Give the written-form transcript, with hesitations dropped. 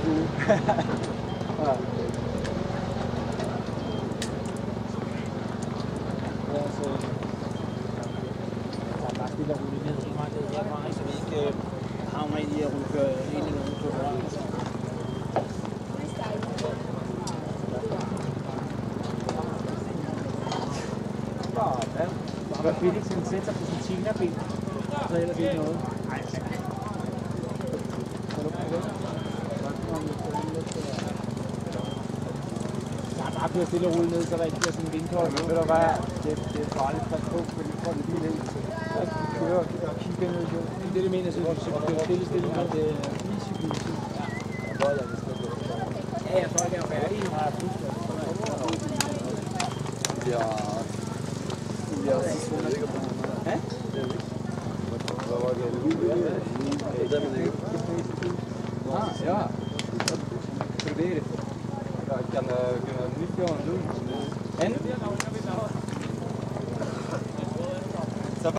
stue. Ja. Så tager bare stille og roligt ned, ikke meget ned herfra, så vi ikke havner ind i at køre ind i nogle kører. Hvad Felix han sætter på sin Tina-ben, så ellers ikke noget. Bare køre stille og roligt ned, så der ikke bliver sådan en vindkold. Ved du hvad, det er farligt. Pas på, men det får det lige ned. Så kører og kigger ned. Det er det, mener, så vi kører stille, men det er easy peasy. Ja, jeg tror ikke, jeg er færdig. Nu har jeg pludselig. Ja. Ja, så tror jeg ikke på det. Ja? Hvad var det? Det er man ikke. Ja. Probeer het. Ja, ik kan niet gaan doen.